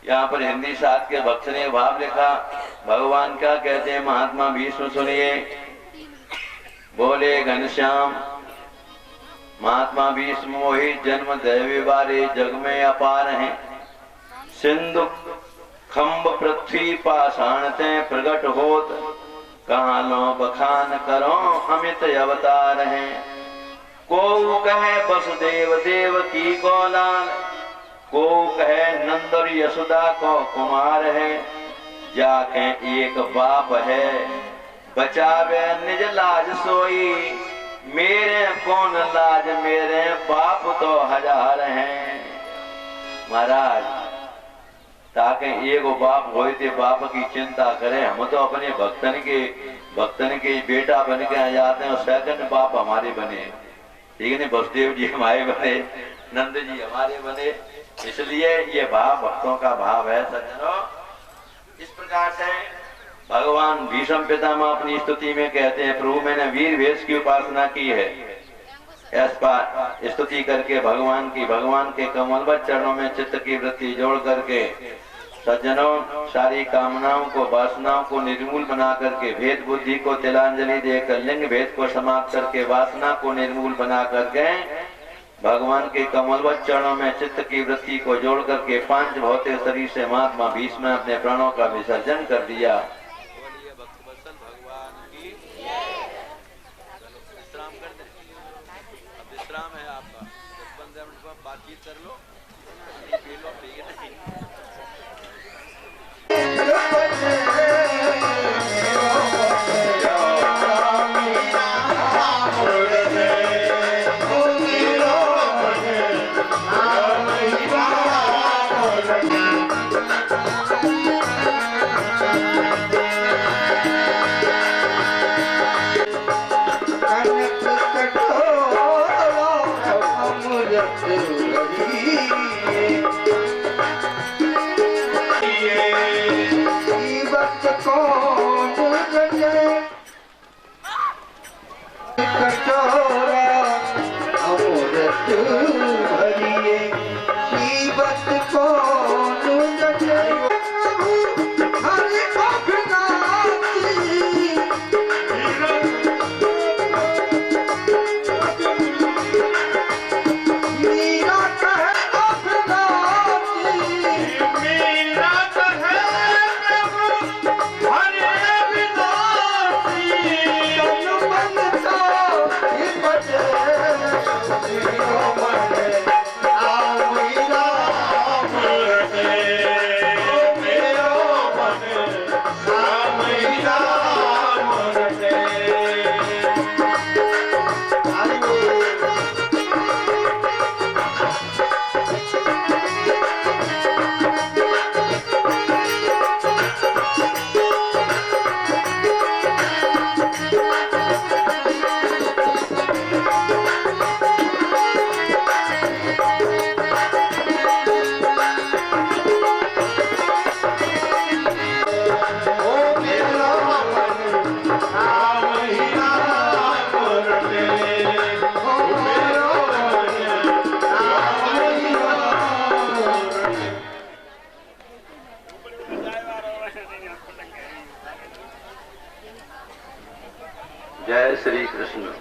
यहाँ पर हिंदी साथ के भक्त ने भाव लिखा। भगवान क्या कहते हैं महात्मा भीष्म सुनिए। बोले घनश्याम महात्मा भीष्म मोहि जन्म दैवी बारे जग में अपार हैं। सिंधु खम्ब पृथ्वी पाषाण ते प्रगट होत कहाँ लो बखान करो अमित अवतार हैं। को कहे वसुदेव देव की गोलाल को कहे नंद और यशोदा को कुमार है। जाके एक बाप है बचावे निज लाज सोई मेरे कौन लाज मेरे बाप तो हजार हैं। महाराज ताकि एक बाप होए थे बाप की चिंता करे। हम तो अपने भक्तन के बेटा बन के आ जाते हैं और सेकंड बाप हमारे बने। ठीक है नहीं, वसुदेव जी हमारे बने, नंद जी हमारे बने। इसलिए ये भाव भक्तों का भाव है सज्जनों। इस प्रकार से भगवान भीष्म पितामह अपनी स्तुति में कहते हैं प्रभु मैंने वीर भेष की उपासना की है। इस स्तुति करके भगवान के कमलवत चरणों में चित्त की वृत्ति जोड़ करके सज्जनों सारी कामनाओं को वासनाओं को निर्मूल बना करके भेद बुद्धि को तिलांजलि देकर लिंग भेद को समाप्त करके वासना को निर्मूल बना करके भगवान के कमलवत चरणों में चित्त की वृत्ति को जोड़ करके पांच भौतिक शरीर से महात्मा भीष्म ने अपने प्राणों का विसर्जन कर दिया। विश्राम है आपका 10-15 मिनट बाद बातचीत कर लो। जय श्री कृष्ण।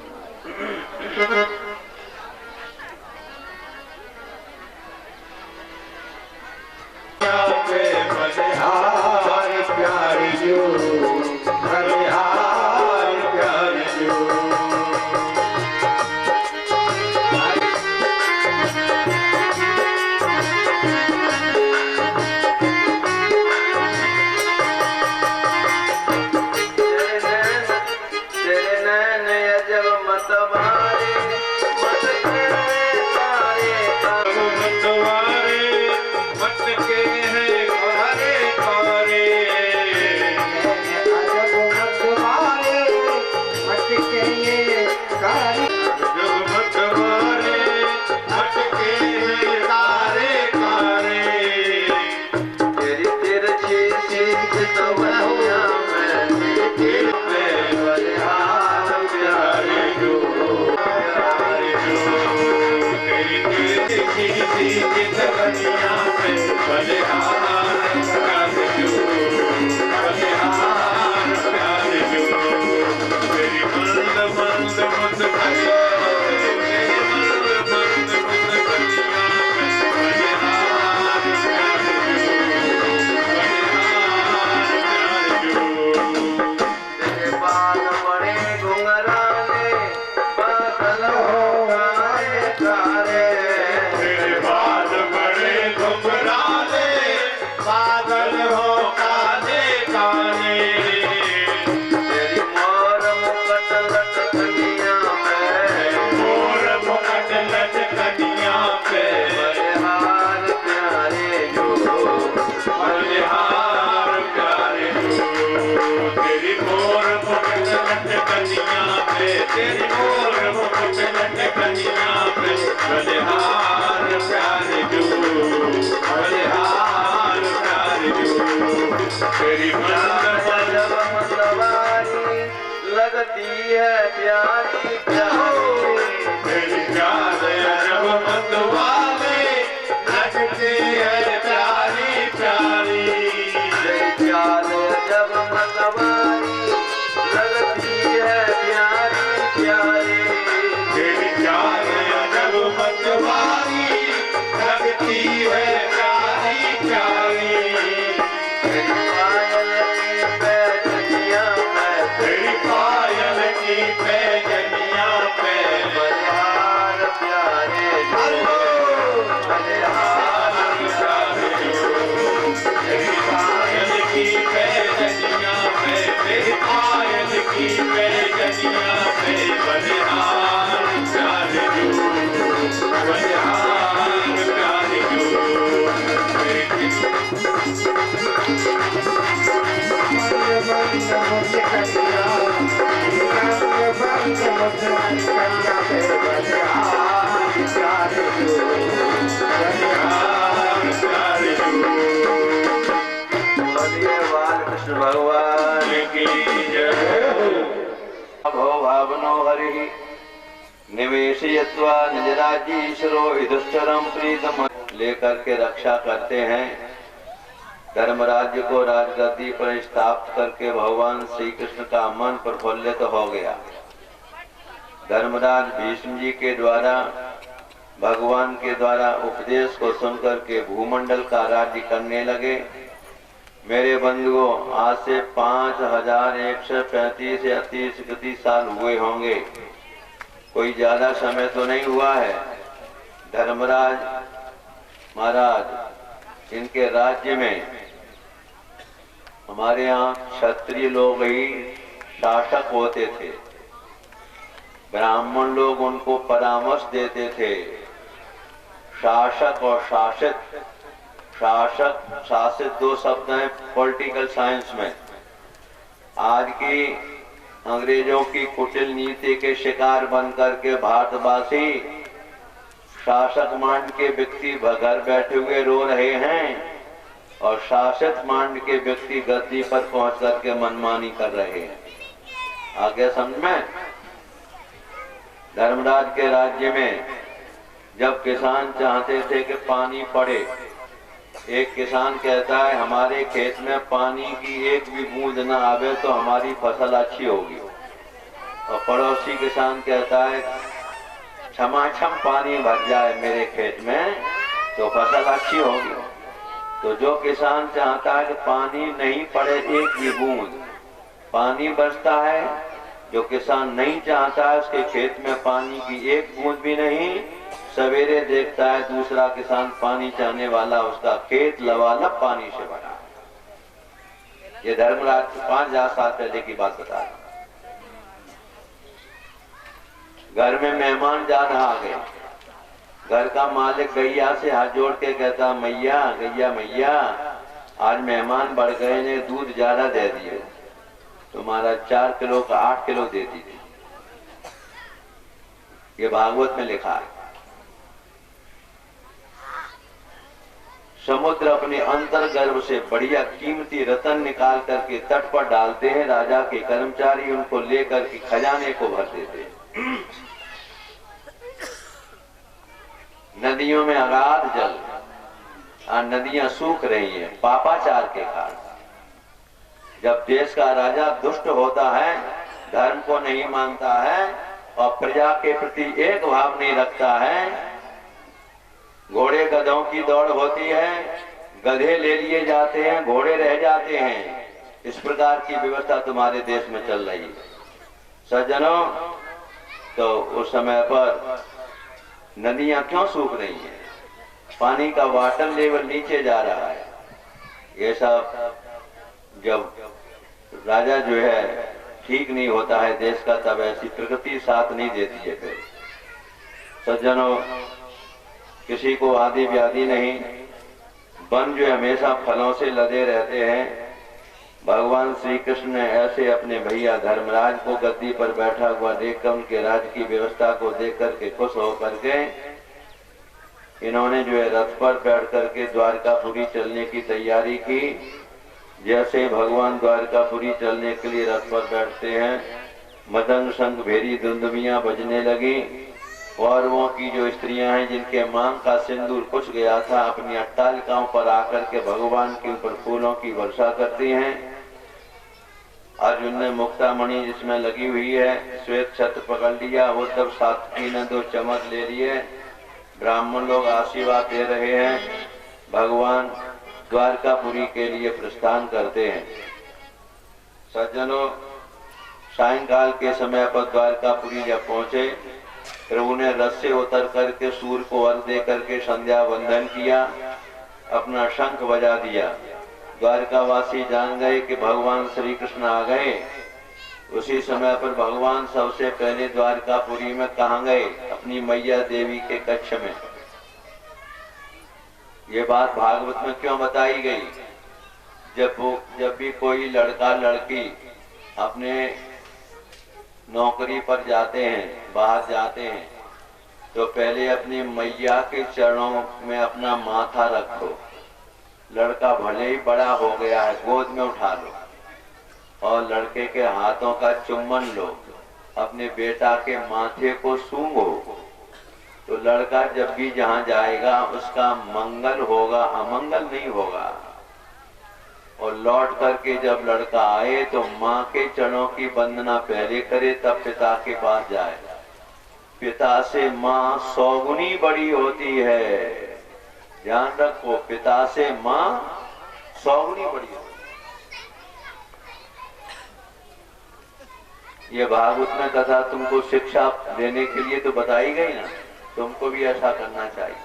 बलिहार प्यारे जो, बलिहार प्यारे जो, तेरी मंडप जब मतवारी लगती है प्यारी प्यारी, तेरी चाल जब मतवाली लगती है प्यारी प्यारी, तेरी चाल जब मतवारी लगती है प्यारी प्यारी, तेरी चाल जब मतवाली लगती है प्यारी प्यारी, तेरी पायल की पैजनिया पे, तेरी पायल की पैजनिया पे बलिहार प्यारे जो, बलिहार प्यारे जो, तेरी पायल की पैजनिया पे, तेरी पायल की पैजनिया पे बलिहार प्यारे जो, बलिहार प्यारे जो, तेरी प्यारे जो, बोलिए बालकृष्ण भगवान की जय। भो भावनो हरि निवेशयत्वा निजराजीश्वरो युधिष्ठिरं प्रीतम, लेकर के रक्षा करते हैं। धर्मराज्य को राजगद्दी पर स्थापित करके भगवान श्री कृष्ण का मन प्रफुल्लित हो गया। धर्मराज भीष्म जी के द्वारा भगवान के द्वारा उपदेश को सुनकर के भूमंडल का राज्य करने लगे। मेरे बंधुओं, आज से 5135 या 30 साल हुए होंगे, कोई ज्यादा समय तो नहीं हुआ है। धर्मराज महाराज, इनके राज्य में हमारे यहाँ क्षत्रिय लोग ही शासक होते थे, ब्राह्मण लोग उनको परामर्श देते थे। शासक और शासित, शासक शासित दो शब्द हैं पॉलिटिकल साइंस में। आज की अंग्रेजों की कुटिल नीति के शिकार बन करके भारतवासी शासक मांड के व्यक्ति घर बैठे हुए रो रहे हैं और शासित मांड के व्यक्ति गद्दी पर पहुंच करके मनमानी कर रहे हैं। आगे समझ में? धर्मराज के राज्य में जब किसान चाहते थे कि पानी पड़े, एक किसान कहता है हमारे खेत में पानी की एक भी बूंद न आवे तो हमारी फसल अच्छी होगी, और पड़ोसी किसान कहता है छमाछम पानी भर जाए मेरे खेत में तो फसल अच्छी होगी। तो जो किसान चाहता है कि पानी नहीं पड़े एक भी बूंद, पानी बरसता है। जो किसान नहीं चाहता है उसके खेत में पानी की एक बूंद भी नहीं, सवेरे देखता है दूसरा किसान पानी चाहने वाला उसका खेत लबालब पानी से भरा। ये धर्मराज 5000 साल पहले की बात बता रहा। घर में मेहमान जान आ गए, घर का मालिक गैया से हाथ जोड़ के कहता मैया गैया मैया आज मेहमान बढ़ गए ने दूध ज्यादा दे दिए, तुम्हारा 4 किलो का 8 किलो दे दीजिए। ये भागवत में लिखा है। समुद्र अपने अंतर गर्भ से बढ़िया कीमती रतन निकाल करके तट पर डालते हैं, राजा के कर्मचारी उनको लेकर के खजाने को भर देते हैं। नदियों में अगाध जल, नदियां सूख रही हैं पापाचार के कारण। जब देश का राजा दुष्ट होता है, धर्म को नहीं मानता है और प्रजा के प्रति एक भाव नहीं रखता है, घोड़े गधों की दौड़ होती है, गधे ले लिए जाते हैं, घोड़े रह जाते हैं। इस प्रकार की व्यवस्था तुम्हारे देश में चल रही है सज्जनों। तो उस समय पर नदियां क्यों सूख रही हैं? पानी का वाटर लेवल नीचे जा रहा है। ये सब जब राजा जो है ठीक नहीं होता है देश का, तब ऐसी प्रकृति साथ नहीं देती है। फिर सज्जनों, किसी को आदि व्याधि नहीं, वन जो हमेशा फलों से लदे रहते हैं। भगवान श्री कृष्ण ने ऐसे अपने भैया धर्मराज को गद्दी पर बैठा हुआ देखकर, उनके राज्य की व्यवस्था को देख करके खुश होकर के इन्होंने जो है रथ पर बैठ करके द्वारकापुरी चलने की तैयारी की। जैसे भगवान द्वारकापुरी चलने के लिए रथ पर बैठते हैं, मदंग शंख भेरी दुंदुभियां बजने लगी। कौरवों की जो स्त्रियां हैं जिनके मांग का सिंदूर कुछ गया था, अपनी अट्टालिकाओं पर आकर के भगवान के ऊपर फूलों की वर्षा करती हैं। अर्जुन ने मुक्तामणि जिसमें लगी हुई है श्वेत छत्र पकड़ लिया। उद्धव सात्विकी ने 2 चम्मच ले लिए। ब्राह्मण लोग आशीर्वाद दे रहे हैं। भगवान द्वारकापुरी के लिए प्रस्थान करते हैं। सज्जनों, सायंकाल के समय पर द्वारकापुरी जब पहुंचे, प्रभु ने रथ से उतर करके सूर्य को अर्घ दे करके संध्या वंदन किया, अपना शंख बजा दिया। द्वारकावासी जान गए कि भगवान श्री कृष्ण आ गए। उसी समय पर भगवान सबसे पहले द्वारकापुरी में कहाँ गए? अपनी मैया देवी के कक्ष में। ये बात भागवत में क्यों बताई गई? जब भी कोई लड़का लड़की अपने नौकरी पर जाते हैं, बाहर जाते हैं, तो पहले अपनी मैया के चरणों में अपना माथा रखो। लड़का भले ही बड़ा हो गया है, गोद में उठा लो और लड़के के हाथों का चुम्बन लो, अपने बेटा के माथे को सूंघो। तो लड़का जब भी जहाँ जाएगा उसका मंगल होगा, अमंगल नहीं होगा। और लौट करके जब लड़का आए तो माँ के चरणों की वंदना पहले करे, तब पिता के पास जाए। पिता से माँ 100 गुनी बड़ी होती है। ध्यान रखो, पिता से माँ 100 गुनी बड़ी होती है। ये भागवत में कथा तुमको शिक्षा देने के लिए तो बताई गई ना, तुमको भी ऐसा करना चाहिए।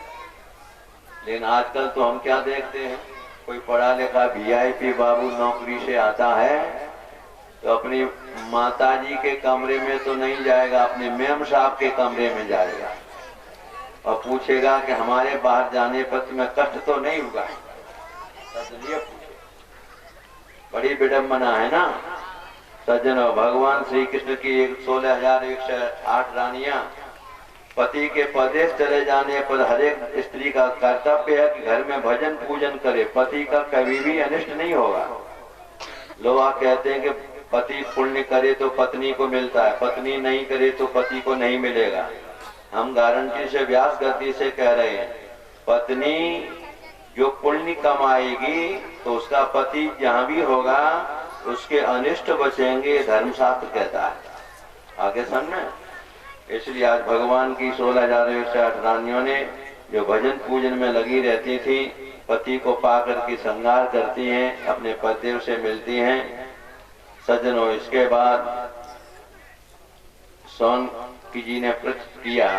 लेकिन आजकल तो हम क्या देखते हैं, कोई पढ़ा लिखा VIP बाबू नौकरी से आता है तो अपनी माताजी के कमरे में तो नहीं जाएगा, अपने मेम साहब के कमरे में जाएगा और पूछेगा कि हमारे बाहर जाने पर तुम्हें कष्ट तो नहीं हुआ? बड़ी विडम्बना है ना सज्जनों। भगवान श्री कृष्ण की 16,108 रानियां, पति के परदेश चले जाने पर हर एक स्त्री का कर्तव्य है कि घर में भजन पूजन करे। पति का कभी भी अनिष्ट नहीं होगा। लोग कहते हैं कि पति पुण्य करे तो पत्नी को मिलता है, पत्नी नहीं करे तो पति को नहीं मिलेगा। हम गारंटी से, व्यास गति से कह रहे हैं, पत्नी जो पुण्य कमाएगी तो उसका पति जहाँ भी होगा उसके अनिष्ट बचेंगे, धर्मशास्त्र कहता है। आगे समझे। इसलिए आज भगवान की 16,108 रानियों ने जो भजन पूजन में लगी रहती थी, पति को पाकर के श्रृंगार करती हैं, अपने पतिदेव से मिलती हैं। सज्जनों, इसके बाद सौनकी जी ने प्रश्न किया,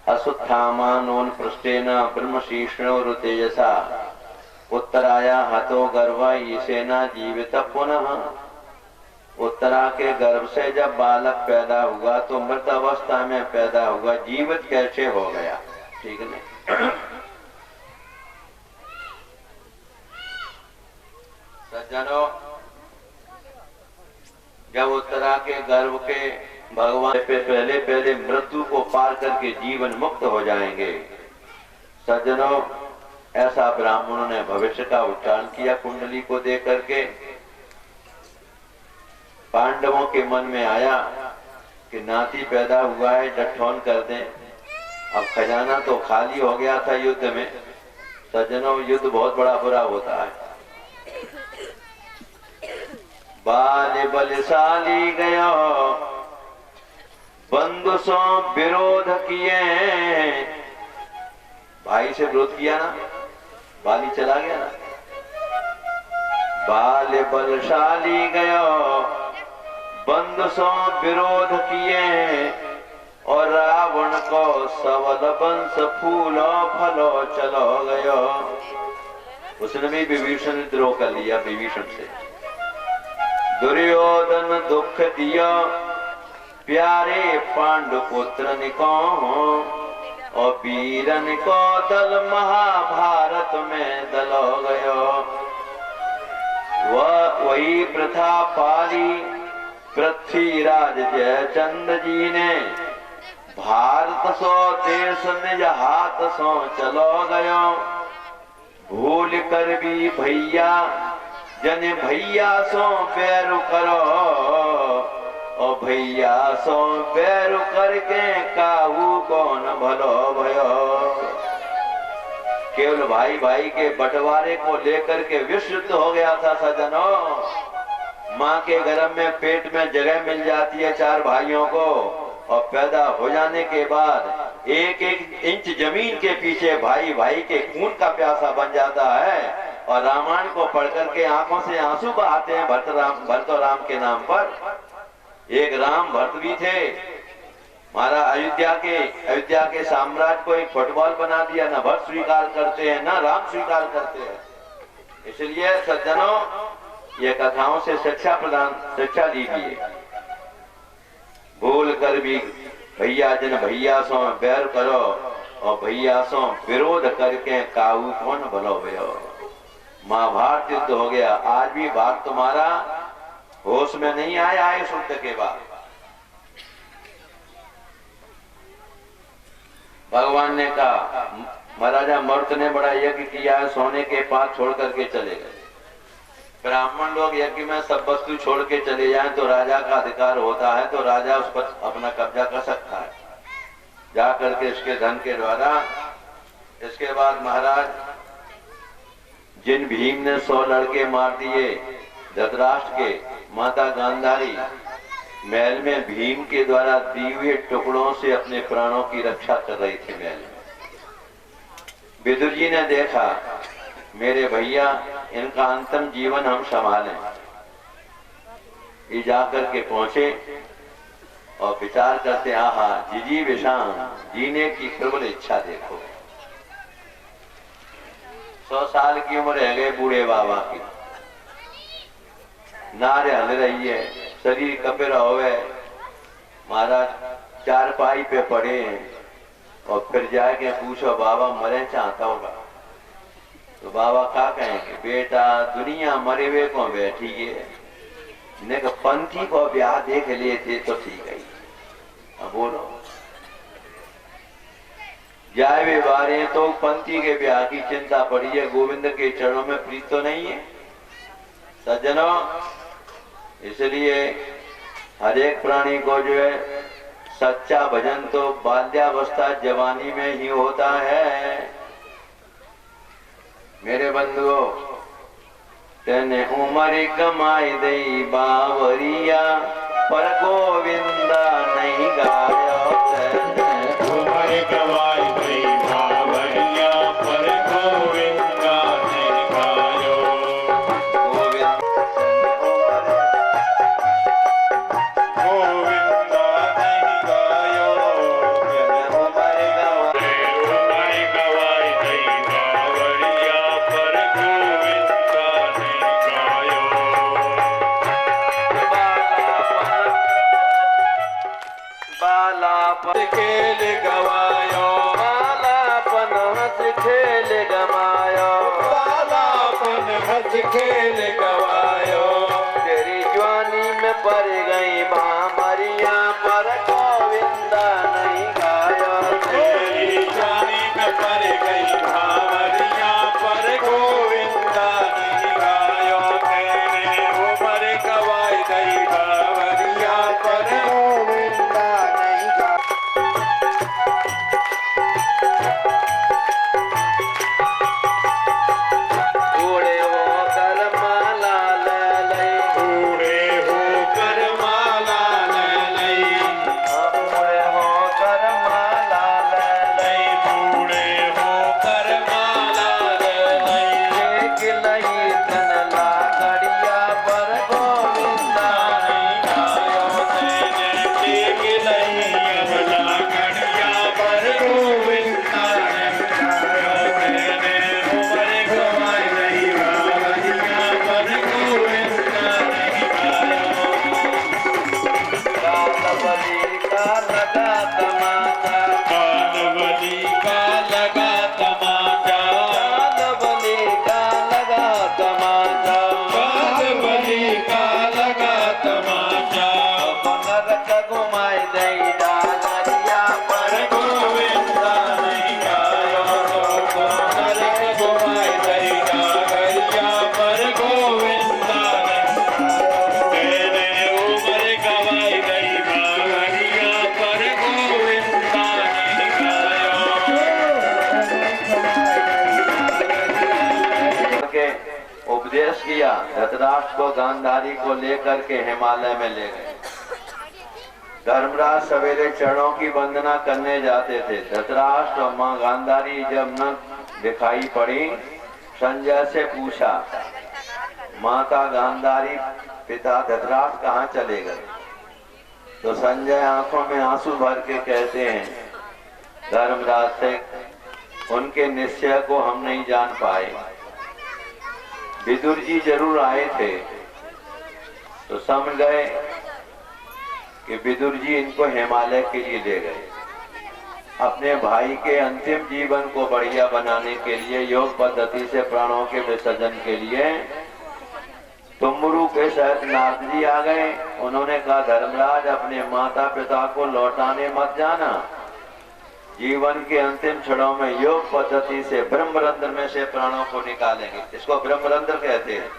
अश्वत्थामानोन पृष्ठेन ब्रह्मशीर्षणो तेजसा उत्तराया हतो गर्भ ईशेना जीवित पुनः। उत्तरा के गर्भ से जब बालक पैदा हुआ तो मृत अवस्था में पैदा हुआ, जीवित कैसे हो गया? ठीक है। सज्जनों, जब उत्तरा के गर्भ के भगवान पे पहले मृत्यु को पार करके जीवन मुक्त हो जाएंगे। सज्जनों, ऐसा ब्राह्मणों ने भविष्य का उच्चारण किया कुंडली को देख करके। पांडवों के मन में आया कि नाती पैदा हुआ है, डठौन कर दें। अब खजाना तो खाली हो गया था युद्ध में। सज्जनों, युद्ध बहुत बड़ा बुरा होता है। बाल बलशाली गया बंधु सो विरोध किए। भाई से विरोध किया ना, बाली चला गया ना। बाल बलशाली गया बंधु सो विरोध किए और रावण को सबल वंश फूलो फलो चलो गयो। उसने भी विभीषण द्रोह कर लिया विभीषण से। दुर्योधन दुख दिया प्यारे पांडु पुत्र निको और वीरन को दल महाभारत में दलो गयो। वही प्रथा पाली पृथ्वीराज जयचंद जी ने भारत सो देश निज हाथ सो चलो गयो, भूल कर भी भैया जन भैया सो पैर करो, और भैया सो पैर करके काहू कौन भलो भयो। केवल भाई भाई के बंटवारे को लेकर के विश्व हो गया था सज्जनों। माँ के गर्भ में पेट में जगह मिल जाती है 4 भाइयों को, और पैदा हो जाने के बाद एक एक इंच जमीन के पीछे भाई भाई के खून का प्यासा बन जाता है। और रामायण को पढ़कर के आंखों से आंसू बहाते हैं भरत और राम के नाम पर। एक राम भरत भी थे। महाराज अयोध्या के साम्राज्य को एक फुटबॉल बना दिया। न भरत स्वीकार करते हैं न राम स्वीकार करते हैं। इसलिए सज्जनों, ये कथाओं से शिक्षा लीजिए। भूल कर भी भैया जन भैया सो बैर करो, और भैया सो विरोध करके काहू कौन भलो भयो। महाभारत युद्ध हो गया। आज भी भारत तुम्हारा होश में नहीं आया है। युद्ध के बाद भगवान ने कहा, महाराजा मर्त ने बड़ा यज्ञ किया है, सोने के पास छोड़ करके चले गए। ब्राह्मण लोग यज्ञ में सब वस्तु छोड़ के चले जाएं तो राजा का अधिकार होता है, तो राजा उस पर अपना कब्जा कर सकता है जा करके इसके धन के द्वारा। इसके बाद महाराज, जिन भीम ने 100 लड़के मार दिए धृतराष्ट्र के, माता गांधारी महल में भीम के द्वारा दिए हुए टुकड़ों से अपने प्राणों की रक्षा कर रही थी महल में। विदुर जी ने देखा, मेरे भैया इनका अंतिम जीवन हम संभालें। ये जाकर के पहुंचे और विचार करते, आहा जीजी विशाम, जीने की प्रबल इच्छा देखो। 100 साल की उम्र रह गए बूढ़े बाबा की, नारे हल रही है, शरीर कपिर होवे। महाराज चारपाई पे पड़े और फिर जाके पूछो, बाबा मरे चाहता होगा? तो बाबा क्या कहेंगे, बेटा दुनिया मरे हुए को बैठी है, ने पंथी को ब्याह देख लिए थे तो ठीक है। अब बोलो, जाए वे बारे तो पंथी के ब्याह की चिंता पड़ी है, गोविंद के चरणों में प्रीत तो नहीं है सज्जनों। इसलिए हर एक प्राणी को जो है सच्चा भजन तो बाल्यावस्था जवानी में ही होता है। मेरे बंधुओं, तेने उमर कमाई दई बावरिया, पर गोविंदा नहीं गाया। तेने उमर कमाई दई बावरिया, पर गोविंदा नहीं गायो। गोविंदा नहीं गायो। उमर कमाई दई बावरिया, पर गोविंदा नहीं गायो। बालापन खेल गवायो, बालापन हंस खेल गमायो, बालापन हंस खेल गवायो। तेरी जवानी में पड़ गई भामरिया, पर गोविंदा नहीं गायो। तेरी जानी में पड़ गई भावरिया, पर गोविंदा नहीं गायो। तेरे उमर गवाई दई भावरिया, पर गोविंदा नहीं गायो। बूढ़े होकर माला ले लई, बूढ़े होकर उपदेश किया। धृतराष्ट्र को गांधारी को लेकर के हिमालय में ले गए। धर्मराज सवेरे चरणों की वंदना करने जाते थे। धृतराष्ट्र और मां गांधारी जब न दिखाई पड़ी, संजय से पूछा, माता गांधारी पिता धृतराष्ट्र कहाँ चले गए? तो संजय आंखों में आंसू भर के कहते हैं, धर्मराज से उनके निश्चय को हम नहीं जान पाए। विदुर जी जरूर आए थे तो समझ गए कि विदुर जी इनको हिमालय के लिए ले गए। अपने भाई के अंतिम जीवन को बढ़िया बनाने के लिए, योग पद्धति से प्राणों के विसर्जन के लिए तुम्बरू के सहित नारद जी आ गए। उन्होंने कहा, धर्मराज अपने माता पिता को लौटाने मत जाना, जीवन के अंतिम क्षणों में योग पद्धति से ब्रह्मरंध्र में से प्राणों को निकालेंगे। इसको ब्रह्मरंध्र कहते हैं।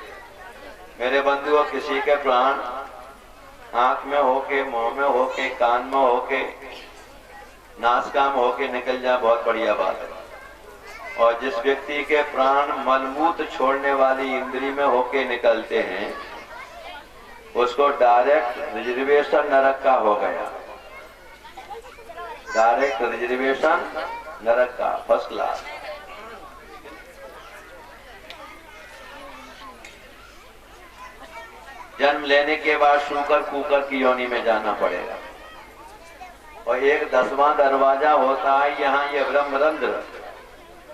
मेरे बंधुओं, किसी के प्राण आंख में होके, मुंह में होके, कान में होके, नासिका में होके निकल जाए, बहुत बढ़िया बात है। और जिस व्यक्ति के प्राण मलमूत्र छोड़ने वाली इंद्री में होके निकलते हैं, उसको डायरेक्ट रिजर्वेशन नरक का हो गया। डायरेक्ट रिजर्वेशन नरक का, फर्स्ट क्लास। जन्म लेने के बाद शूकर कूकर की योनि में जाना पड़ेगा। और एक 10वां दरवाजा होता है यहाँ, ये ब्रह्मरंध्र।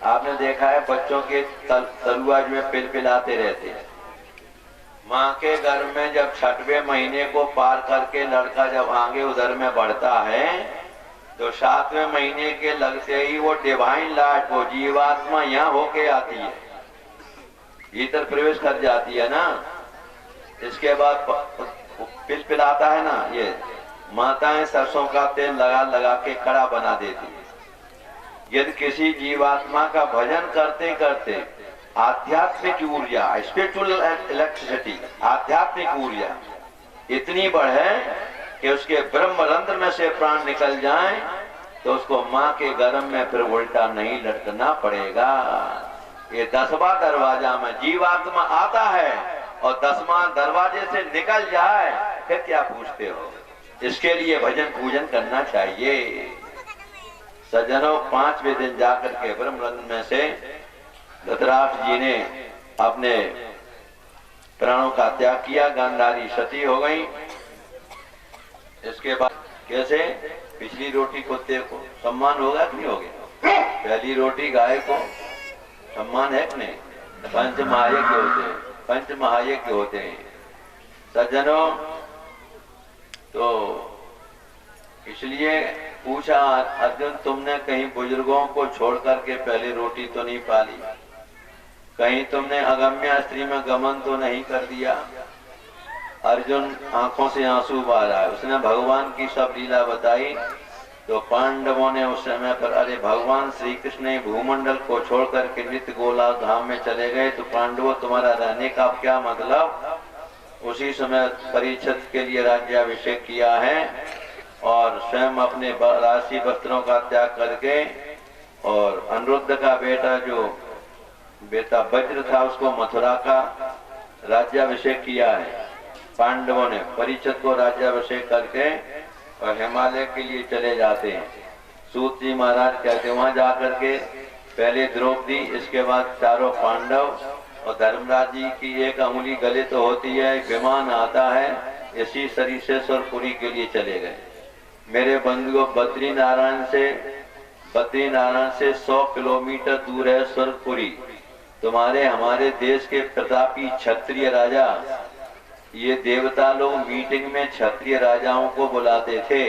आपने देखा है बच्चों के तलुआ में पिलपिलाते रहते हैं। माँ के गर्भ में जब 6वें महीने को पार करके लड़का जब आगे उधर में बढ़ता है, तो 7वें महीने के लगते ही वो डिवाइन लाइट, वो जीवात्मा यहाँ होके आती है, भीतर प्रवेश कर जाती है ना। इसके बाद पिलपिलाता है ना, ये माताएं सरसों का तेल लगा लगा के कड़ा बना देती है। यदि किसी जीवात्मा का भजन करते करते आध्यात्मिक ऊर्जा, स्पिरिचुअल इलेक्ट्रिसिटी, आध्यात्मिक ऊर्जा इतनी बढ़े कि उसके ब्रह्मरंध्र में से प्राण निकल जाएं, तो उसको माँ के गर्भ में फिर उल्टा नहीं लटकना पड़ेगा। ये 10वां दरवाजा में जीवात्मा आता है और 10वां दरवाजे से निकल जाए, फिर क्या पूछते हो? इसके लिए भजन पूजन करना चाहिए। सज्जनों, 5वें दिन जाकर के ब्रह्मरंध्र में से धृतराष्ट्र जी ने अपने प्राणों का त्याग किया। गांधारी सती हो गई। इसके बाद कैसे? पिछली रोटी कुत्ते को सम्मान होगा कि नहीं होगा? पहली रोटी गाय को सम्मान है कि नहीं? पंच महायज्ञ होते हैं, पंच महायज्ञ होते हैं सज्जनों। तो इसलिए पूछा, अर्जुन तुमने कहीं बुजुर्गों को छोड़ करके पहले रोटी तो नहीं पाली? कहीं तुमने अगम्य स्त्री में गमन तो नहीं कर दिया? अर्जुन आंखों से आंसू बहा रहा है। उसने भगवान की सब लीला बताई। तो पांडवों ने उस समय पर, अरे भगवान श्री कृष्ण ने भूमंडल को छोड़ करके नित्य गोला धाम में चले गए, तो पांडवों तुम्हारा रहने का क्या मतलब? उसी समय परीक्षित के लिए राज्याभिषेक किया है और स्वयं अपने राशि वस्त्रों का त्याग करके, और अनिरुद्ध का बेटा जो बेटा वज्र था उसको मथुरा का राज्याभिषेक किया है। पांडवों ने परीक्षित को राज्याभिषेक करके और हिमालय के लिए चले जाते हैं। सूत जी महाराज कहते वहां जाकर के पहले द्रौपदी, इसके बाद चारों पांडव और धर्मराज जी की एक अंगुली गले तो होती है, विमान आता है, इसी सरिसेश्वरपुरी के लिए चले गए। मेरे बंधुओं, बद्रीनारायण से 100 किलोमीटर दूर है स्वर्गपुरी। तुम्हारे हमारे देश के प्रतापी क्षत्रिय राजा, ये देवता लोग मीटिंग में क्षत्रिय राजाओं को बुलाते थे।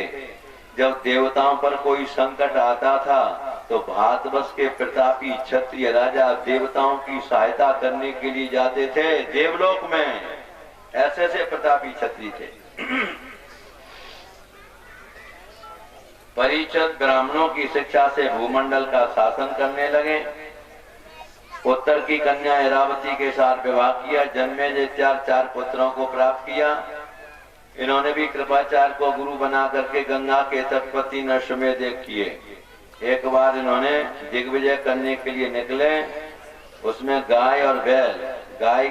जब देवताओं पर कोई संकट आता था तो भारतवर्ष के प्रतापी क्षत्रिय राजा देवताओं की सहायता करने के लिए जाते थे देवलोक में। ऐसे से प्रतापी क्षत्रिय थे। परीक्षित ब्राह्मणों की शिक्षा से भूमंडल का शासन करने लगे। उत्तर की कन्या इरावती के साथ विवाह किया। जन्मेजय 4 पुत्रों को प्राप्त किया। इन्होंने भी कृपाचार्य को गुरु बना करके गंगा के तटपति नरसमेध किए। एक बार इन्होंने दिग्विजय करने के लिए निकले, उसमें गाय और बैल, गाय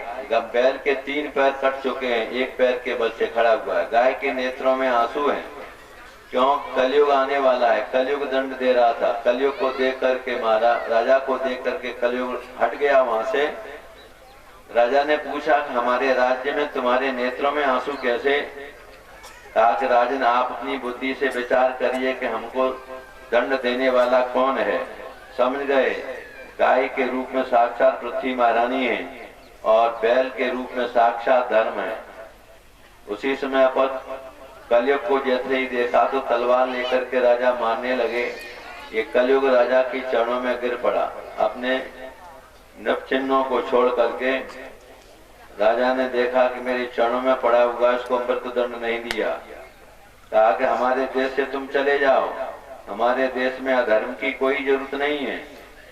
बैल के 3 पैर कट चुके हैं, एक पैर के बल से खड़ा हुआ है। गाय के नेत्रों में आंसू हैं। क्यों? कलयुग आने वाला है। कलयुग दंड दे रहा था। कलयुग को देख करके महाराज राजा को देख करके कलयुग हट गया वहां से। राजा ने पूछा कि हमारे राज्य में तुम्हारे नेत्रों में आंसू कैसे? कहा कि राजन आप अपनी बुद्धि से विचार करिए कि हमको दंड देने वाला कौन है। समझ गए? गाय के रूप में साक्षात पृथ्वी महारानी है और बैल के रूप में साक्षात धर्म है। उसी समय पर कलयुग को जैसे ही देखा तो तलवार लेकर के राजा मारने लगे। ये कलयुग राजा के चरणों में गिर पड़ा। अपने नभ चिन्हों को छोड़ करके राजा ने देखा कि मेरे चरणों में पड़ा हुआ, इसको मृत्युदंड नहीं दिया। कहा कि हमारे देश से तुम चले जाओ, हमारे देश में अधर्म की कोई जरूरत नहीं है,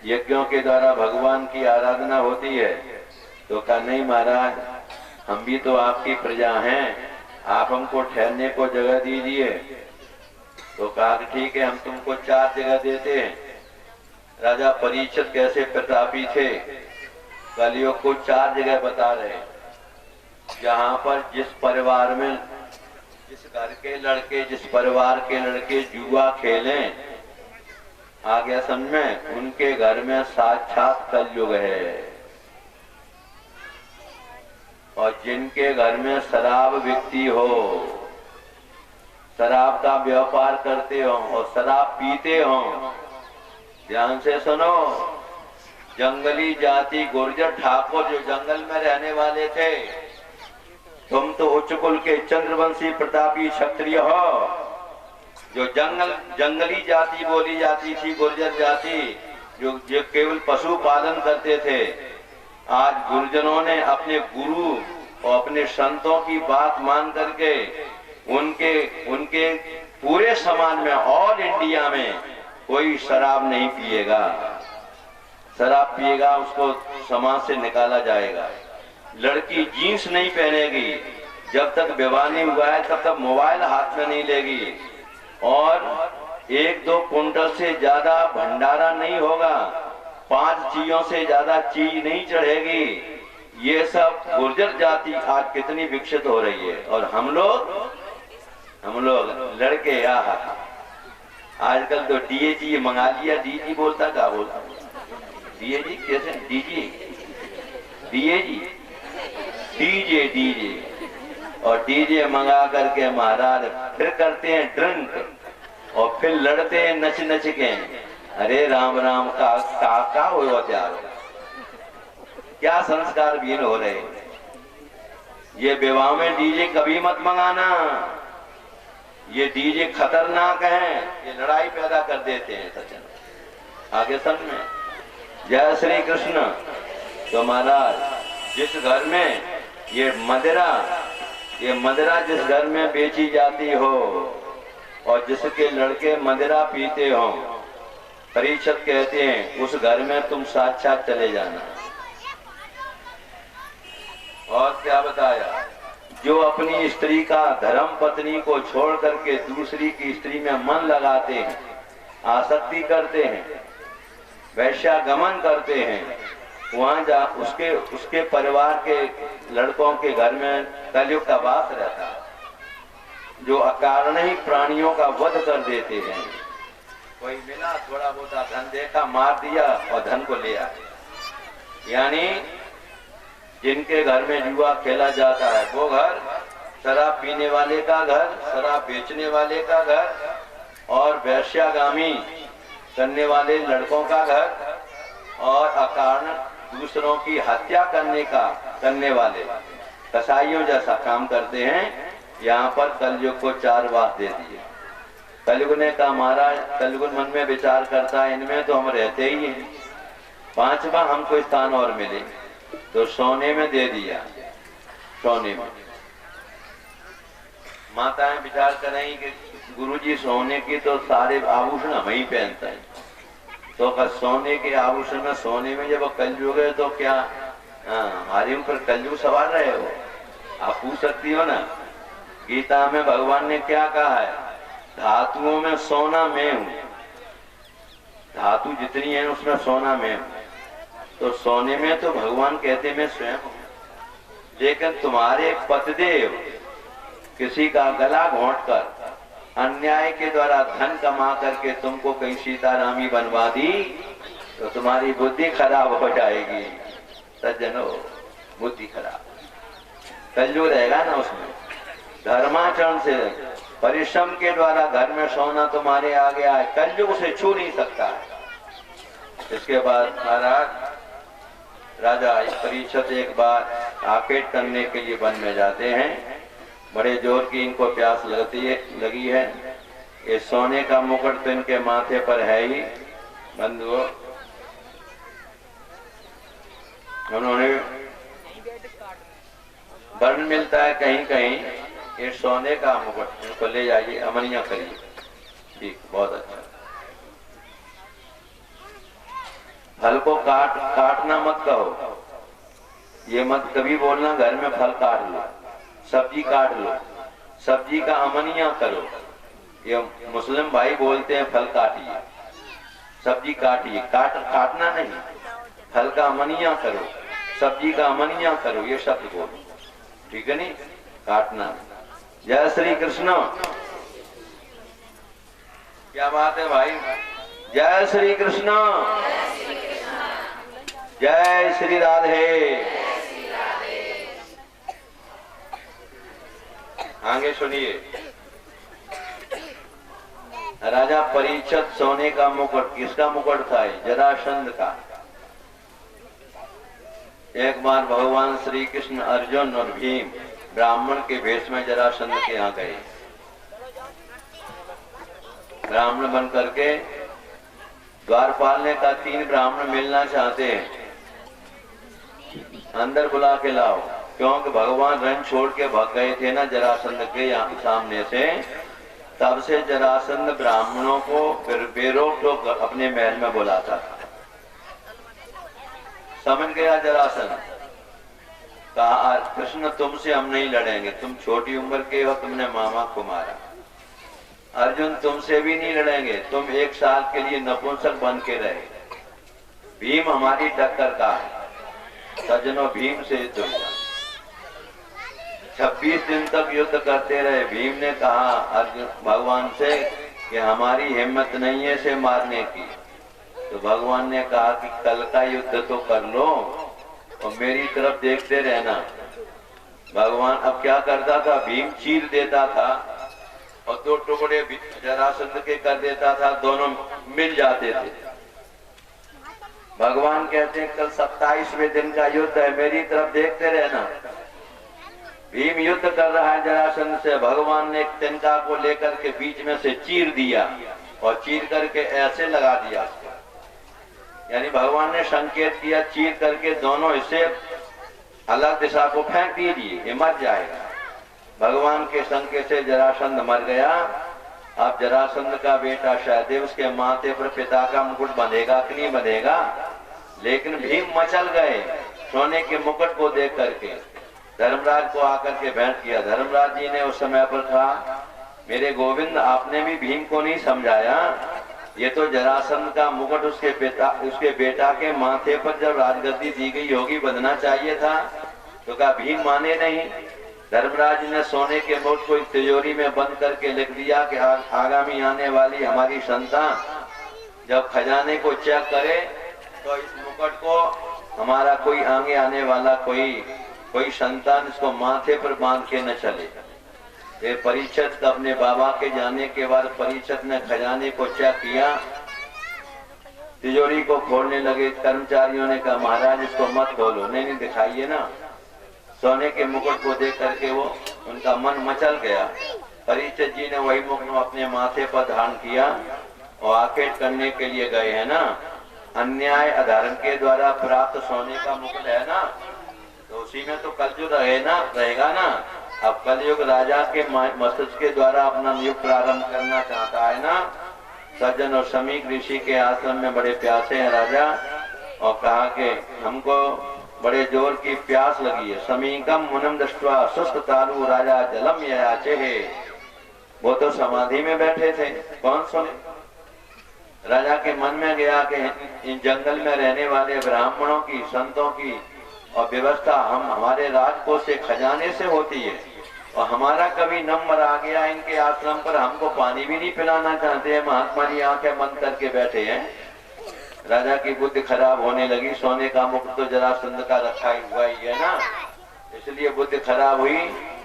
यज्ञों के द्वारा भगवान की आराधना होती है। तो कहा नहीं महाराज, हम भी तो आपकी प्रजा हैं, आप हमको ठहरने को जगह दीजिए। तो कहा कि ठीक है, हम तुमको 4 जगह देते हैं। राजा परीक्षित कैसे प्रतापी थे, कलयुग को 4 जगह बता रहे हैं, जहां पर जिस परिवार में जिस घर के लड़के जिस परिवार के लड़के जुआ खेलें आ गया सन में, उनके घर में साक्षात कलयुग है। और जिनके घर में शराब बिकती हो, शराब का व्यापार करते हो और शराब पीते हो, ध्यान से सुनो, जंगली जाति गुर्जर ठाकुर जो जंगल में रहने वाले थे, तुम तो उच्च कुल के चंद्रवंशी प्रतापी क्षत्रिय हो। जो जंगली जाति बोली जाती थी, गुर्जर जाति, जो केवल पशु पालन करते थे, आज गुरुजनों ने अपने गुरु और अपने संतों की बात मान करके उनके पूरे समाज में, ऑल इंडिया में कोई शराब नहीं पिएगा। शराब पिएगा उसको समाज से निकाला जाएगा। लड़की जीन्स नहीं पहनेगी, जब तक विवाह नहीं हुआ है तब तक मोबाइल हाथ में नहीं लेगी, और 1-2 कुंटल से ज्यादा भंडारा नहीं होगा, 5 चीजों से ज्यादा चीज नहीं चढ़ेगी। ये सब गुर्जर जाति आज कितनी विकसित हो रही है, और हम लोग लड़के आजकल तो डीएजी मंगा लिया। डीजी बोलता क्या बोलता? डीएजी कैसे? डीजे और डीजे मंगा करके महाराज फिर करते हैं ड्रिंक और फिर लड़ते हैं नच के। अरे राम राम का हो त्यार, क्या संस्कार विहीन हो रहे। ये विवाह में डीजे कभी मत मंगाना, ये डीजे खतरनाक हैं, ये लड़ाई पैदा कर देते हैं। सचन आगे सन में जय श्री कृष्ण। तो महाराज जिस घर में ये मदिरा जिस घर में बेची जाती हो और जिसके लड़के मदिरा पीते हो, परीक्षित कहते हैं उस घर में तुम साक्षात चले जाना। और क्या बताया? जो अपनी स्त्री का धर्म पत्नी को छोड़ करके दूसरी की स्त्री में मन लगाते हैं, आसक्ति करते हैं, वैश्यागमन करते हैं, वहां जा उसके परिवार के लड़कों के घर में कलयुग का वास रहता है। जो अकारण ही प्राणियों का वध कर देते हैं। कोई मिला, थोड़ा बहुत धन देखा, मार दिया और धन को ले आए। यानी जिनके घर में जुआ खेला जाता है वो घर, शराब पीने वाले का घर, शराब बेचने वाले का घर, और वैश्यागामी करने वाले लड़कों का घर, और अकारण दूसरों की हत्या करने वाले कसाईयों जैसा काम करते हैं। यहाँ पर कलयुग को 4 वास दे दिए। कलयुग ने कहा महाराज, कलयुग मन में विचार करता है इनमें तो हम रहते ही हैं, 5वां हमको स्थान और मिले, तो सोने में दे दिया। सोने में माताएं विचार करेंगी कि गुरुजी सोने की तो सारे आभूषण हम ही पहनते हैं, तो सोने के आभूषण में सोने में जब कलयुग है तो क्या हमारे ऊपर कलयुग सवार रहे हो? आप पूछ सकती हो ना। गीता में भगवान ने क्या कहा है? धातुओं में सोना मैं हूं, धातु जितनी है उसमें सोना मैं हूं। तो सोने में तो भगवान कहते मैं स्वयं हूं। लेकिन तुम्हारे पतिदेव किसी का गला घोंटकर अन्याय के द्वारा धन कमा करके तुमको कहीं सीतारामी बनवा दी तो तुम्हारी बुद्धि खराब हो जाएगी। सज्जनों, बुद्धि खराब, कलयुग रहेगा ना उसमें। धर्माचरण से, परिश्रम के द्वारा घर में सोना तुम्हारे आ गया है, कलयुग उसे छू नहीं सकता है। इसके बाद महाराज राजा परीक्षित एक बार आकेट करने के लिए वन में जाते हैं। बड़े जोर की इनको प्यास लगी है। ये सोने का मुकुट तो इनके माथे पर है ही बंधुओं। उन्होंने वर्ण मिलता है कहीं कहीं, ये सोने का मुकुट इनको ले जाइए, अमनिया करिए। ठीक, बहुत अच्छा। फल को काटना मत कहो, ये मत कभी बोलना घर में फल काट लो, सब्जी काट लो, सब्जी का अमनिया करो। ये मुस्लिम भाई बोलते हैं फल काटिए, सब्जी काटिए, काटना नहीं, फल का अमनिया करो, सब्जी का अमनिया करो, ये शब्द बोलो, ठीक है नहीं, काटना। जय श्री कृष्ण। क्या बात है भाई, जय श्री कृष्ण, जय श्री राधे। आगे सुनिए। राजा परीक्षित सोने का मुकुट, किसका मुकुट था? जरासंध का। एक बार भगवान श्री कृष्ण, अर्जुन और भीम ब्राह्मण के भेष में जरासंध के यहाँ गए। ब्राह्मण बन करके द्वारपाल ने कहा 3 ब्राह्मण मिलना चाहते हैं, अंदर बुला के लाओ। क्योंकि भगवान रण छोड़ के भाग गए थे ना जरासंध के सामने से, तब से जरासंध ब्राह्मणों को फिर बेरोक टोक अपने महल में बुलाता था। समझ गया जरासंध, कहा कृष्ण तुमसे हम नहीं लड़ेंगे, तुम छोटी उम्र के हो, तुमने मामा को मारा। अर्जुन तुमसे भी नहीं लड़ेंगे, तुम 1 साल के लिए नपुंसक बन के रहे। भीम हमारी टक्कर का है। सज्जनों, भीम से युद्ध हुआ, 26 दिन तक युद्ध करते रहे। भीम ने कहा अर्जुन भगवान से कि हमारी हिम्मत नहीं है इसे मारने की। तो भगवान ने कहा कि कल का युद्ध तो कर लो और मेरी तरफ देखते रहना। भगवान अब क्या करता था, भीम चीर देता था और 2 टुकड़े जरासंध के कर देता था, दोनों मिल जाते थे। भगवान कहते हैं कल 27वें दिन का युद्ध है, मेरी तरफ देखते रहना। भीम युद्ध कर रहा है जरासंध से, भगवान ने एक तिनका को लेकर के बीच में से चीर दिया और चीर करके ऐसे लगा दिया उसको। यानी भगवान ने संकेत किया, चीर करके दोनों हिस्से अलग दिशा को फेंक दीजिए, ये मर जाएगा। भगवान के संकेत से जरासंध मर गया। अब जरासंध का बेटा सहदेव, उसके माथे पर पिता का मुकुट बंधेगा कि नहीं बंधेगा। लेकिन भीम मचल गए सोने के मुकुट को देख करके। धर्मराज को आकर के भेंट किया। धर्मराज जी ने उस समय पर कहा, मेरे गोविंद आपने भी भीम को नहीं समझाया, ये तो जरासंध का मुकुट उसके बेटा के माथे पर जब राजगद्दी दी गई होगी बंधना चाहिए था। तो कहा भीम माने नहीं। धर्मराज ने सोने के मुकुट को तिजोरी में बंद करके लिख दिया कि आगामी आने वाली हमारी संतान जब खजाने को चेक करे तो इस मुकुट को हमारा कोई आगे आने वाला कोई संतान इसको माथे पर बांध के न चले। ये परीक्षित अपने बाबा के जाने के बाद परीक्षित ने खजाने को चेक किया, तिजोरी को खोलने लगे। कर्मचारियों ने कहा महाराज इसको मत खोलो। नहीं दिखाइए ना। सोने के मुकुट को देख करके वो उनका मन मचल गया। परीक्षित जी ने वही मुकुट अपने माथे पर धारण किया और आखेट करने के लिए गए हैं ना। अन्याय अधर्म के द्वारा प्राप्त सोने का मुकुट है ना, तो उसी में तो कलयुग रहेगा ना। अब कलयुग राजा के मस्तिष्क के द्वारा अपना युग प्रारंभ करना चाहता है ना। सज्जन और समीक ऋषि के आश्रम में बड़े प्यासे हैं राजा, और कहा कि हमको बड़े जोर की प्यास लगी है। समीकम मुनम दृष्ट्वा सुस्त तालु राजा जलम याचे है। वो तो समाधि में बैठे थे, कौन सुने। राजा के मन में गया कि इन जंगल में रहने वाले ब्राह्मणों की, संतों की और व्यवस्था हम हमारे राजकोष से खजाने से होती है। और हमारा कभी नंबर आ गया इनके आश्रम पर, हमको पानी भी नहीं पिलाना चाहते हैं। महात्मा जी आंखें बंद करके बैठे हैं। राजा की बुद्धि खराब होने लगी। सोने का मुकुट तो जरासंध का रखा ही हुआ ही है ना, इसलिए बुद्धि खराब हुई।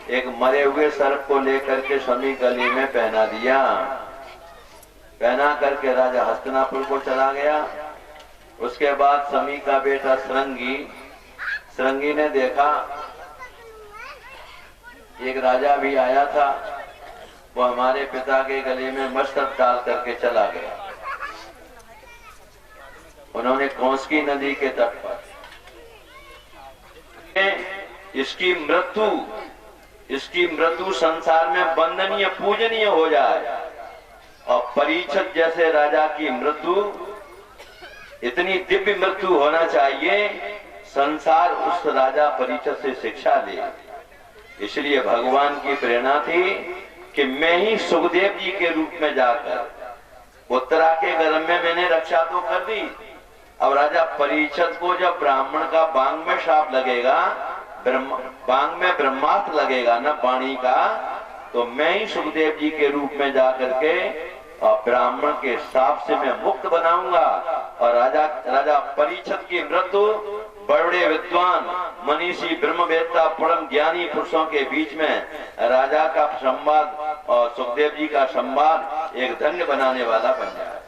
एक मरे हुए सर्प को लेकर के समी गली में पहना दिया। पहना करके राजा हस्तिनापुर को चला गया। उसके बाद समी का बेटा श्रृंगी ने देखा एक राजा भी आया था, वो हमारे पिता के गले में मस्तक डाल करके चला गया। उन्होंने कौंसकी नदी के तट पर इसकी मृत्यु संसार में वंदनीय पूजनीय हो जाए। और परीक्षित जैसे राजा की मृत्यु इतनी दिव्य मृत्यु होना चाहिए, संसार उस राजा परीक्षित से शिक्षा ले। इसलिए भगवान की प्रेरणा थी कि मैं ही सुखदेव जी के रूप में जाकर उत्तरा के गर्भ में मैंने रक्षा तो कर दी। अब राजा परीक्षित को जब ब्राह्मण का बांग में शाप लगेगा, बांग में ब्रह्मास्त्र लगेगा न वाणी का, तो मैं ही सुखदेव जी के रूप में जाकर के और ब्राह्मण के शाप से मैं मुक्त बनाऊंगा। और राजा परीक्षित की मृत्यु बड़े विद्वान मनीषी ब्रह्मवेत्ता परम ज्ञानी पुरुषों के बीच में राजा का संवाद और सुखदेव जी का संवाद एक धन्य बनाने वाला बन जाए।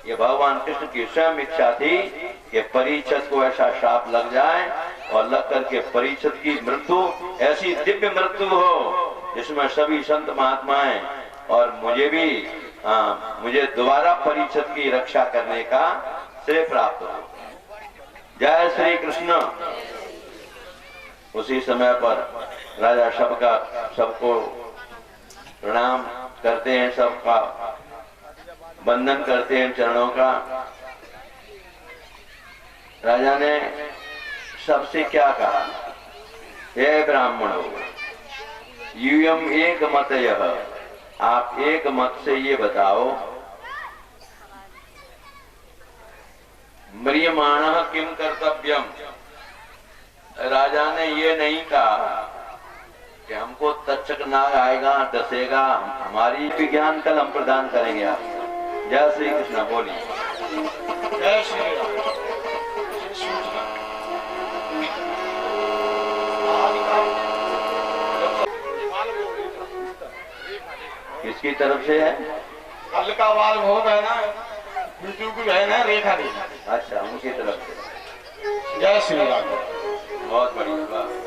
ये भगवान कृष्ण की स्वयं इच्छा थी कि परीक्षित को ऐसा शाप लग जाए और लग करके परीक्षित की मृत्यु ऐसी दिव्य मृत्यु हो जिसमें सभी संत महात्माएं और मुझे दोबारा परीक्षित की रक्षा करने का श्रेय प्राप्त हो। जय श्री कृष्ण। उसी समय पर राजा सबको प्रणाम करते हैं, सबका वंदन करते हैं चरणों का। राजा ने सबसे क्या कहा, हे ब्राह्मणों, यूयम एक मत यह, आप एक मत से ये बताओ, म्रियमाणः किम कर्तव्यम। राजा ने ये नहीं कहा कि हमको तक्षक नाग आएगा डसेगा, हमारी विज्ञान कल हम प्रदान करेंगे आप। जय श्री कृष्ण। बोलिए जय श्री राम। किसकी तरफ से है? हल्का वाल भोग है ना, बिल्कुल की है ना, रेखा दी। अच्छा, उनकी तरफ से। जय श्री राम। बहुत बढ़िया बात।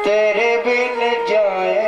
तेरे बिन जाए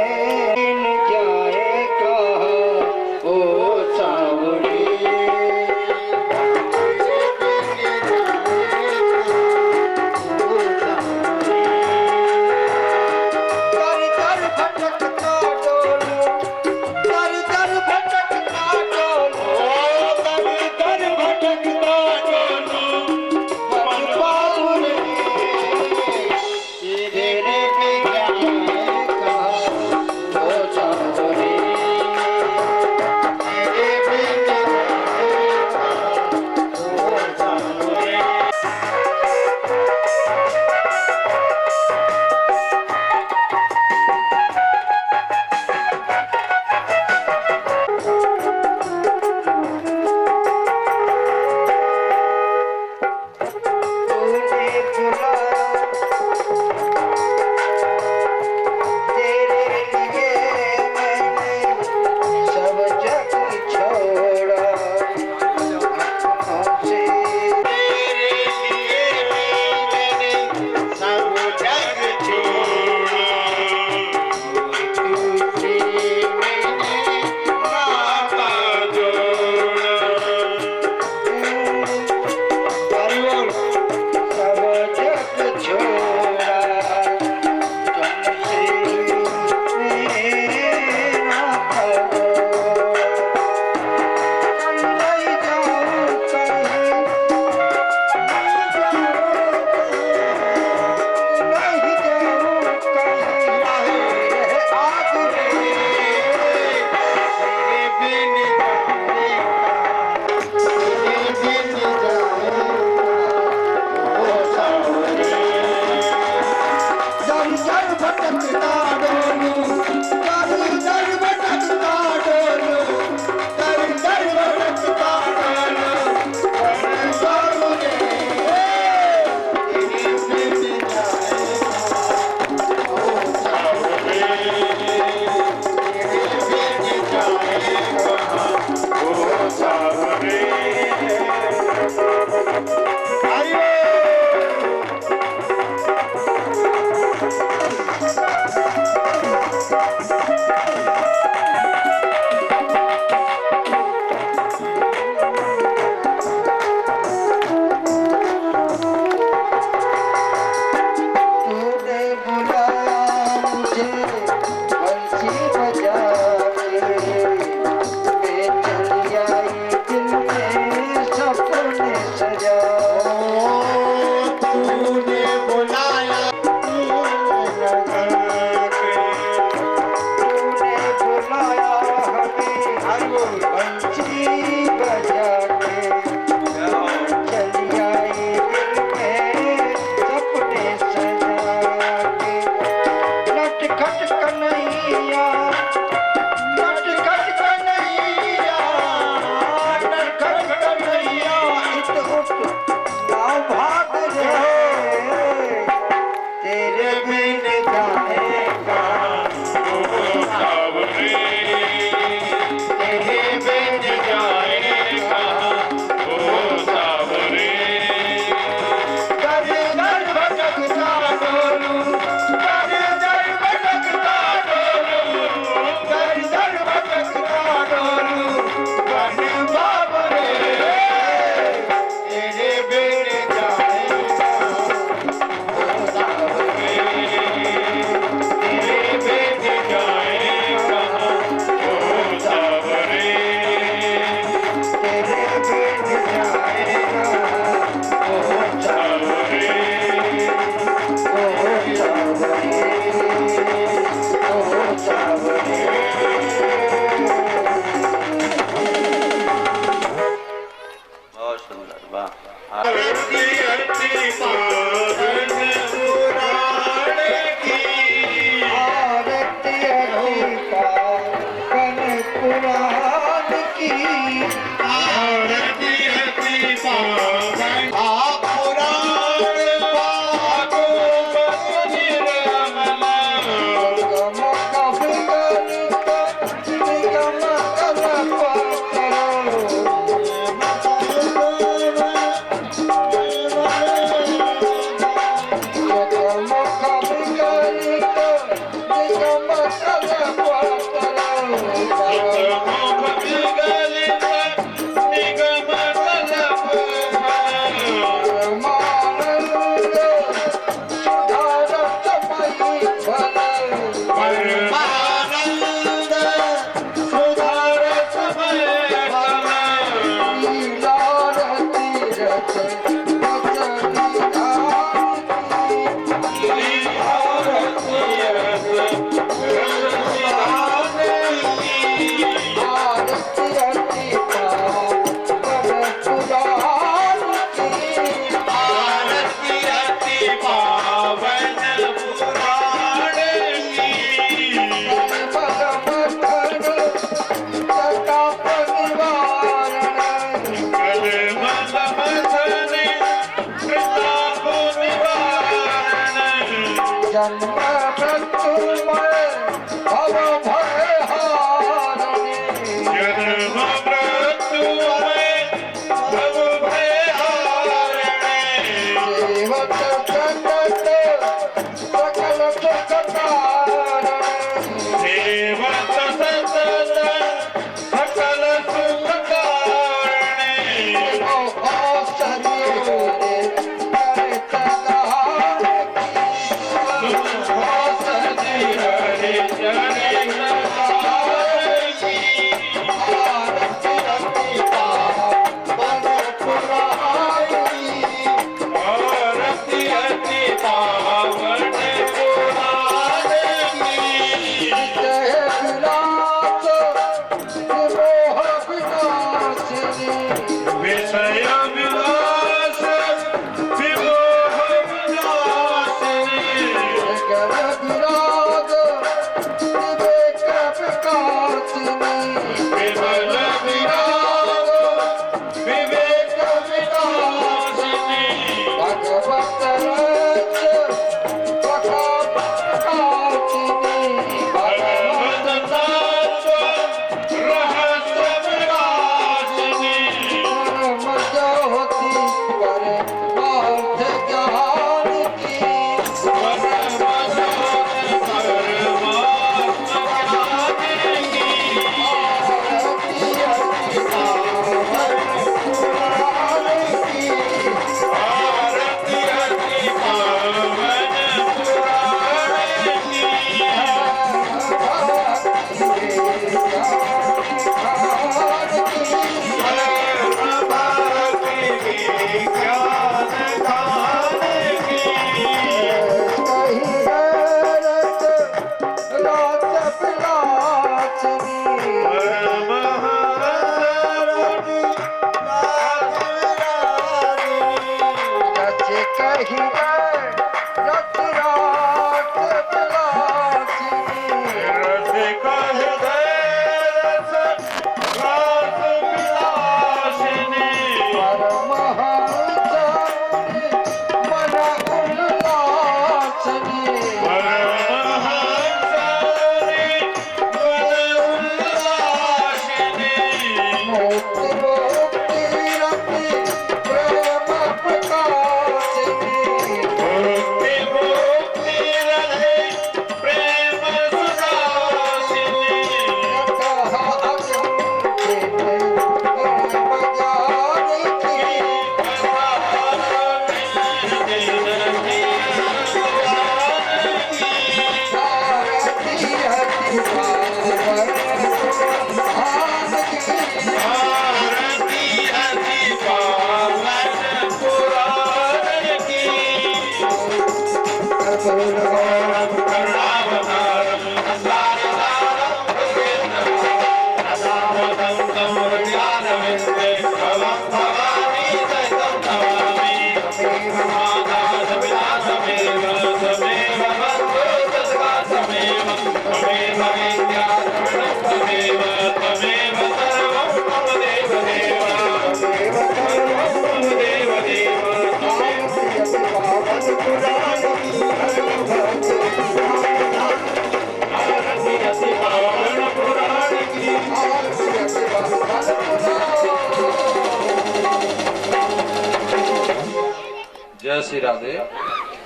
जय श्री राधे।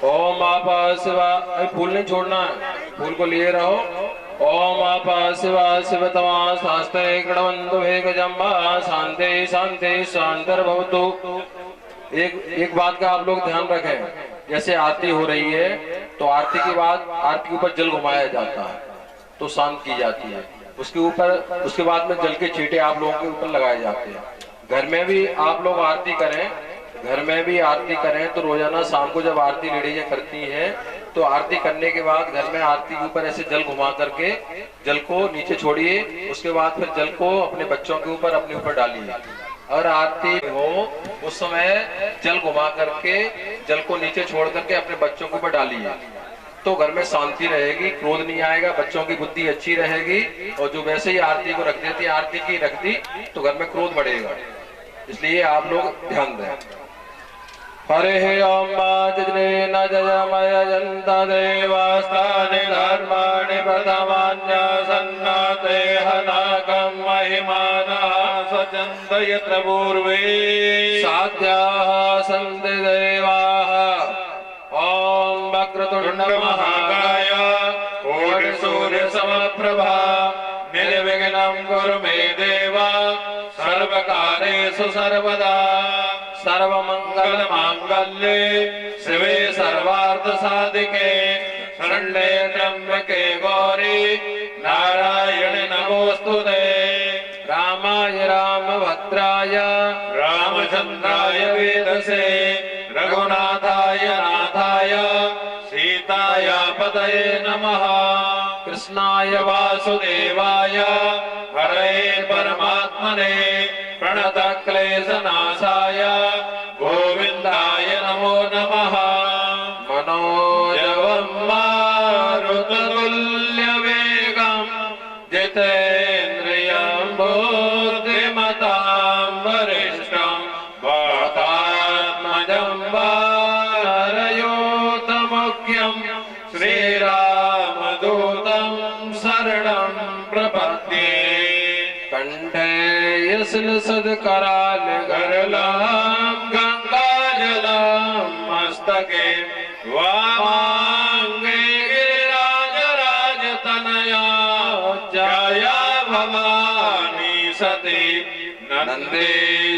ओम आपा शिवा, अरे फूल नहीं छोड़ना है, फूल को लिए रहो। ओम आपा शिवा शिव तमा शास्त्रे गणवंतु वेग जम्बा शांति शांति शांतिर्भवतु। एक बात का आप लोग ध्यान रखें, जैसे आरती हो रही है तो आरती के बाद आरती के ऊपर जल घुमाया जाता है तो शांत की जाती है। उसके बाद में जल के छींटे आप लोगों के ऊपर लगाए जाते हैं। घर में भी आप लोग आरती करें, घर में भी आरती करें तो रोजाना शाम को जब आरती लेडीजें करती हैं तो आरती करने के बाद घर में आरती के ऊपर ऐसे जल घुमा करके जल को नीचे छोड़िए। उसके बाद फिर जल को अपने बच्चों के ऊपर अपने ऊपर डालिए और आरती हो उस समय जल घुमा करके जल को नीचे छोड़ करके अपने बच्चों के ऊपर डालिए तो घर में शांति रहेगी, क्रोध नहीं आएगा, बच्चों की बुद्धि अच्छी रहेगी। और जो वैसे ही आरती को रख देती, आरती की रख दी तो घर में क्रोध बढ़ेगा, इसलिए आप लोग ध्यान दें। हरे ओम जिने न जयमय जंत देवास्तानि धर्माणि प्रथमान्य सन्नाते हनाकं महिमानः सचन्त यत्र पूर्वे साध्याः सन्ति देवाः। ओम वक्रतुंड महाकाय कोटि सूर्य समप्रभा निर्विघ्नं कुरु मे देव सर्वकार्येषु सर्वदा। सर्वमंगल मांगल्ये शिवे सर्वार्थ साधिके शरण्ये त्र्यंबके गौरी नारायण नमोस्तुते। रामाय रामभद्राय रामचंद्राय वेदसे रघुनाथाय नाथाय सीताय पतये नमः। कृष्णाय वासुदेवाय हरे परमात्मने प्रणत क्लेशनाशाय गोविंदाय नमो नमः। मनोजवं मारुततुल्यवेगं जितेन्द्रियं बुद्धिमतां वरिष्ठं वातात्मजं वानरयोतमुख्यं श्रीरामदूतं शरणं प्रपद्ये। कंठे सदकराल गरलाम गंगाजलम मस्तके वामांगे गिरिराज तनया जया भवानी सती नंदे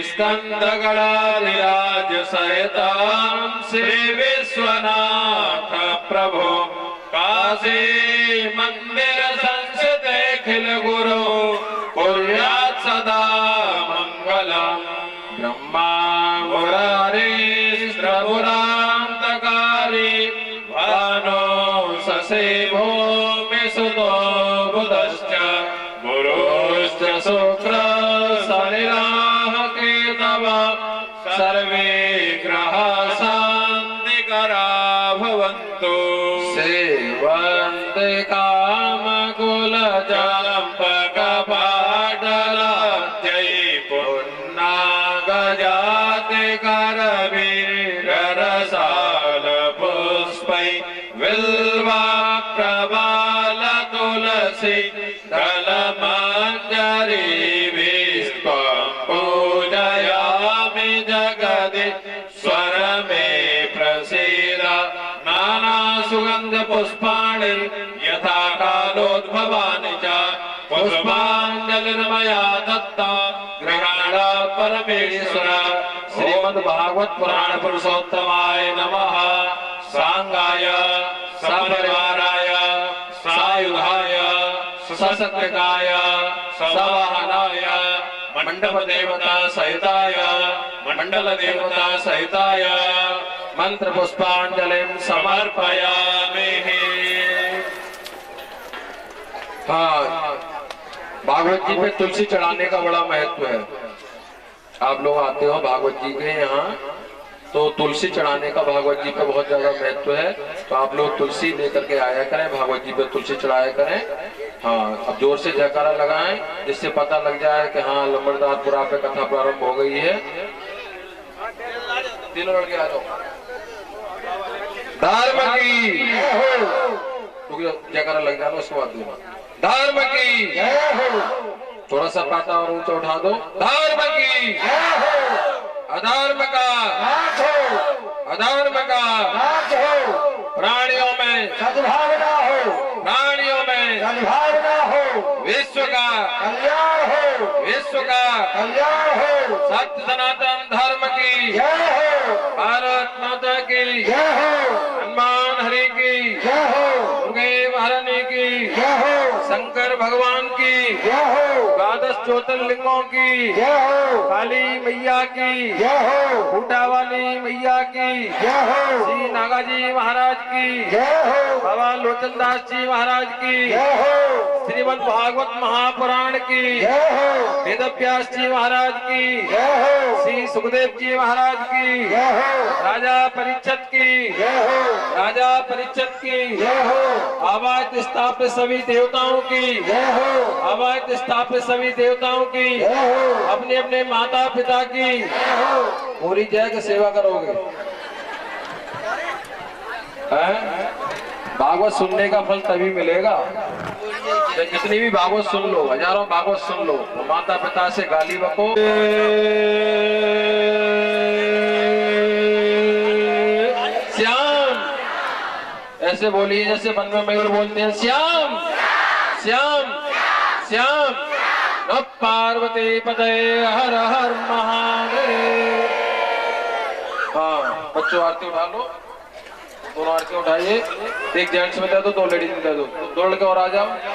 स्कंद गणाधिराज सहितां श्री विश्वनाथ प्रभु काशी मंदिर संस्थित खिल गुरु कुर्यात् सदा मंगलम्। ब्रह्मा मुरारी प्रभुरान्तकारी भानो ससे भूमि सुतो बुधश्च गुरुश्च शुक्र शनिराः केतव सर्वे ग्रहाः शान्तिकरा भवन्तु। सेवन्ते कामकुलजलं करवीररसाल पुष्पै विल्वा प्रबाल तुलसी दलमञ्जरी विष्णुं पूजयामि जगदीश्वर मे प्रसीद। नाना सुगंध पुष्पाणि यथा कालोद्भवानि च पुष्पाञ्जलिर्मया दत्ता ग्रहणा परमेश्वर। श्रीमद्भागवत पुराण पुरुषोत्तमाय नमः। सांगाय सपरिवाराय सायुधाय सशस्त्रकाय सवाहनाय मंडप देवता सहिताय मंडल देवता सहिताय मंत्र पुष्पांजलिं समर्पयामि। हाँ, भागवत जी पे तुलसी चढ़ाने का बड़ा महत्व है। आप लोग आते हो भागवत जी के यहाँ तो तुलसी चढ़ाने का भागवत जी पे बहुत ज्यादा महत्व है, तो आप लोग तुलसी लेकर के आया करें, भागवत जी पे तुलसी चढ़ाया करें। हाँ, अब जोर से जयकारा लगाएं जिससे पता लग जाए कि हाँ लंबरदारपुरा पे कथा प्रारंभ हो गई है। तीनों लड़के आ जाओ। धर्म की जयकारा लग जाना, उसके बाद दूंगा। धर्म की थोड़ा सा पाता और ऊंचा उठा दो। धर्म की अधर्म का अधर्म का प्राणियों में सद्भावना हो, प्राणियों में सद्भावना हो, विश्व का कल्याण हो, विश्व का कल्याण हो, सत्य सनातन धर्म की जय हो, भारत माता की जय हो, हनुमान हरि की जय हो, दुर्गे महारानी की जय हो, शंकर भगवान की जय हो, द्वादश ज्योतिर्लिंगों की जय हो, काली मैया की जय हो, फूटा वाली मैया की जय हो, श्री नागाजी महाराज की जय हो, बाबा लोचनदास जी महाराज की जय हो, श्रीमद् भागवत महापुराण की जय हो, वेद व्यास जी महाराज की जय हो, श्री सुखदेव जी महाराज की जय हो, राजा परीक्षित की जय हो, राजा परीक्षित की जय हो, आवाज स्थापित सभी देवताओं की जय हो, आवाज स्थापित सभी देवताओं की जय हो, अपने अपने माता पिता की जय हो, पूरी जय की सेवा करोगे। हैं? भागवत सुनने का फल तभी मिलेगा जब जितनी भी भागवत सुन लो, हजारों भागवत सुन लो, तो माता पिता से गाली बको। श्याम ऐसे बोलिए जैसे वन में मयूर बोलते हैं, श्याम श्याम श्याम। नमः पार्वती पते हर हर महादेव। हाँ बच्चों आरती उठा लो, दोनों आरती उठाइए। एक जेंट्स में दे दो, दो लेडीज में दे दो, दो लड़के और आ जाओ।